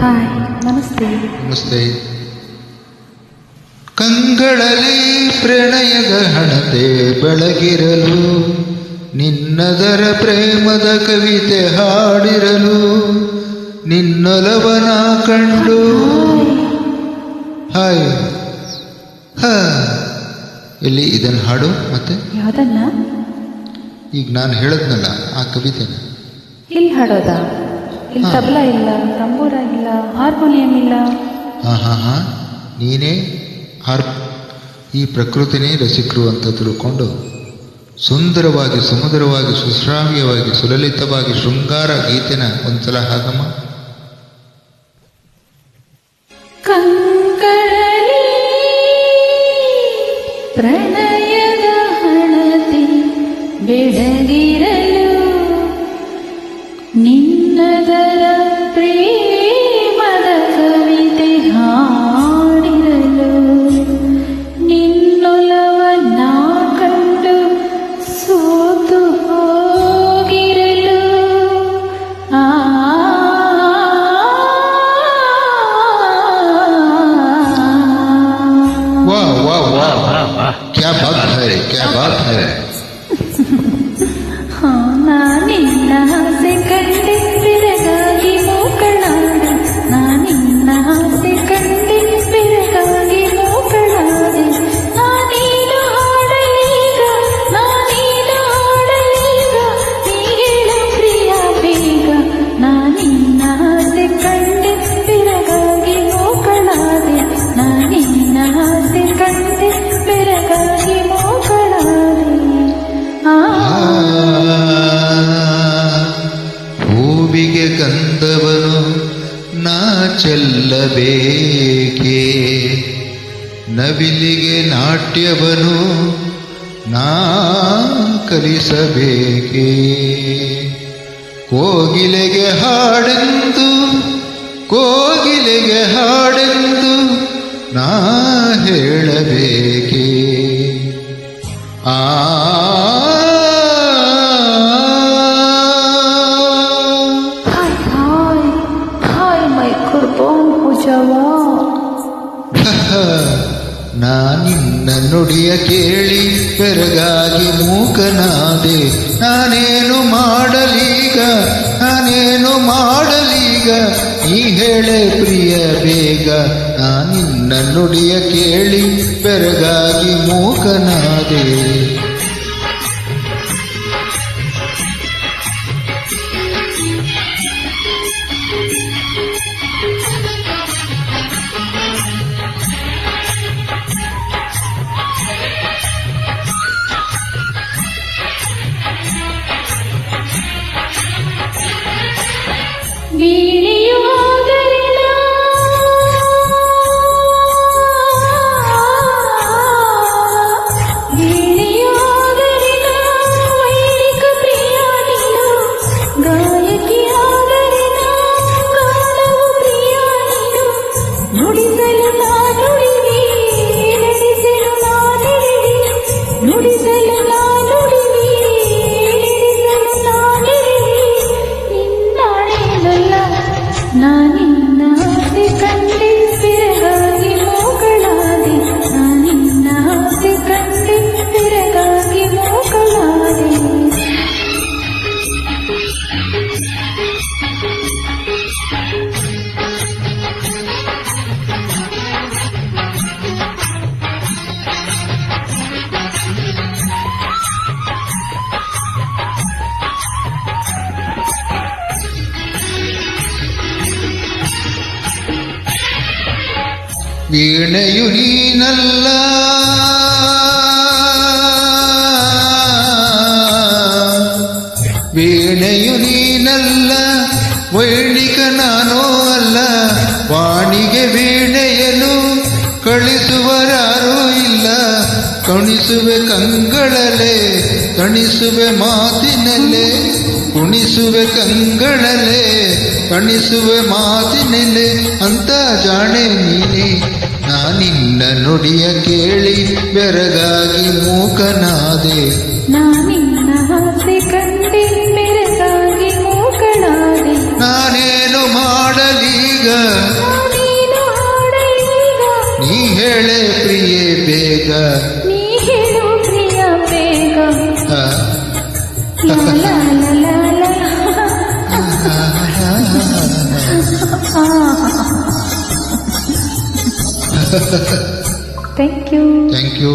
Hi, ನಮಸ್ತೆ. ನಮಸ್ತೆ. ಕಂಗಳಲ್ಲಿ ಪ್ರಣಯದ ಹಣತೆ ಬೆಳಗಿರಲು, ನಿನ್ನದರ ಪ್ರೇಮದ ಕವಿತೆ ಹಾಡಿರಲು, ನಿನ್ನೊಲವನ ಕಂಡು. ಹಾಯ್. ಇಲ್ಲಿ ಇದನ್ನು ಹಾಡು. ಮತ್ತೆ ಯಾವ್ದನ್ನ? ಈಗ ನಾನು ಹೇಳದ್ನಲ್ಲ ಆ ಕವಿತೆನ. ಇಲ್ಲಿ ಹಾಡೋದಾ? ಇಲ್ಲಿ ತಬಲಾ ಇಲ್ಲ, ತಂಬೂರ ಇಲ್ಲ, ಹಾರ್ಮೋನಿಯಂ ಇಲ್ಲ. ಹಾ, ನೀನೇ ಈ ಪ್ರಕೃತಿನೇ ರಸಿಕರು ಅಂತ ತಿಳ್ಕೊಂಡು ಸುಂದರವಾಗಿ, ಸುಮಧುರವಾಗಿ, ಸುಶ್ರಾವ್ಯವಾಗಿ, ಸುಲಲಿತವಾಗಿ ಶೃಂಗಾರ ಗೀತೆನ ಒಂದ್ಸಲ ಹಾಗಮ್ಮ. ಕಂಗಳಲ್ಲಿ ಪ್ರಣಯದ ಹಣತೆ ಬೆಳಗಿರಲು, ನಿನ್ನದರ ಪ್ರೇಮದ ಕವಿತೆ ಹಾಡಿರಲು, ನಿನ್ನೊಲವನ್ನ ಕಂಡು ಸೋತು ಹೋಗಿರಲು. ವಾಹ್ ವಾಹ್ ವಾಹ್, ಕ್ಯಾ ಬಾತ್ ಹೈ, ಕ್ಯಾ ಬಾತ್ ಹೈ. ನಾನಿನ್ನ ಆಸೆ ಕಂಡೆ ಬೆರಗಾಗಿ ಮೂಕಳಾದೆ, ನಾನಿನ್ನ ಆಸೆ ಕಂಡೆ ಬೆರಗಾಗಿ ಮೂಕಳಾದೆ. ನಾನೇನು ಹಾಡಲೀಗ, ನಾನೇನು ಹಾಡಲೀಗ, ನೀ ಹೇಳು ಪ್ರಿಯ ಬೇಗ. ನಾನಿನ್ನ ಆಸೆ ಕಂಡೆ ಬೆರಗಾಗಿ ಮೂಕಳಾದೆ, ನಾನಿನ್ನ ಆಸೆ ಕಂಡೆ ಬೆರಗಾಗಿ ಮೂಕಳಾದೆ. ಹೂವಿಗೆ ಗಂಧವನು ನಾ ಚೆಲ್ಲಬೇಕೆ, ನವಿಲಿಗೆ ನಾಟ್ಯವನು ನಾ ಕಲಿಸಬೇಕೆ, ಕೋಗಿಲೆಗೆ ಹಾಡೆಂದು, ಕೋಗಿಲೆಗೆ ಹಾಡೆಂದು ನಾ ಹೇಳಬೇಕೆ. ನಾನಿನ್ನ ನುಡಿಯ ಕೇಳಿ ಬೆರಗಾಗಿ ಮೂಕನಾದೆ, ನಾನೇನು ಮಾಡಲೀಗ, ನಾನೇನು ಮಾಡಲೀಗ, ನೀ ಹೇಳೆ ಪ್ರಿಯ ಬೇಗ. ನಾನಿನ್ನ ನುಡಿಯ ಕೇಳಿ ಬೆರಗಾಗಿ ಮೂಕನಾದೆ. ವೀಣೆಯುವುದರಿಲ್ಲ, ವೀಣೆಯುವುದರಿಲ್ಲ, ವೈಣಿಕ ಪ್ರಿಯ ನೀನು, ಗಾಯಕಿಯಾದರಿಲ್ಲ, ಗಾನವು ಪ್ರಿಯ ನೀನು. ನುಡಿಸಲು ನಾ ನುಡಿವಿ, ನಡೆಸಲು ನಾ ನಡೆವಿ, ನುಡಿಸಲು ನಾ ನುಡಿವಿ, ನಡೆಸಲು ನಾ ನಡೆವಿ. ನಿನ್ನಾಣೆನಲ್ಲ, ನಾನಿನ್ನ ಆಸೆ ಕಂಡೆ ಬೆರಗಾಗಿ ಮೂಕಳಾದೆ, ನಾನಿನ್ನ ಆಸೆ ಕಂಡೆ ಬೆರಗಾಗಿ ಮೂಕಳಾದೆ. ವೀಣೆಯು ನೀನಲ್ಲ, ವೀಣೆಯು ನೀನಲ್ಲ, ವೈಣಿಕ ನಾನೋ ಅಲ್ಲ. ವಾಣಿಗೆ ವೀಣೆಯನು ಕಳಿಸುವರಾರೂ ಇಲ್ಲ, ಕಣಿಸುವೆ ಕಂಗಳಲೆ, ಕಣಿಸುವೆ ಮಾತಿನಲ್ಲೇ, ಕುಣಿಸುವೆ ಕಂಗಳಲೆ, ಕಣಿಸುವೆ ಮಾತಿನಲ್ಲೇ ಅಂತ ಜಾಣೆ ನೀನೆ. ನಾನಿನ್ನ ನುಡಿಯ ಕೇಳಿ ಬೆರಗಾಗಿ ಮೂಕನಾದೆ, ನಾನಿನ್ನ ಆಸೆ ಕಂಡೆ ಬೆರಗಾಗಿ ಮೂಕಳಾದೆ. ನಾನೇನು ಮಾಡಲೀಗ, ಈಗ ನಾನೇನು ಹಾಡಲೀಗ ನೀ ಹೇಳೆ ಪ್ರಿಯೇ ಬೇಗ ನೀ ಹೇಳು ಪ್ರಿಯ ಬೇಗ ಆ, ಲಾ ಲಾ ಲಾ ಲಾ ಲಾ. Thank you. Thank you.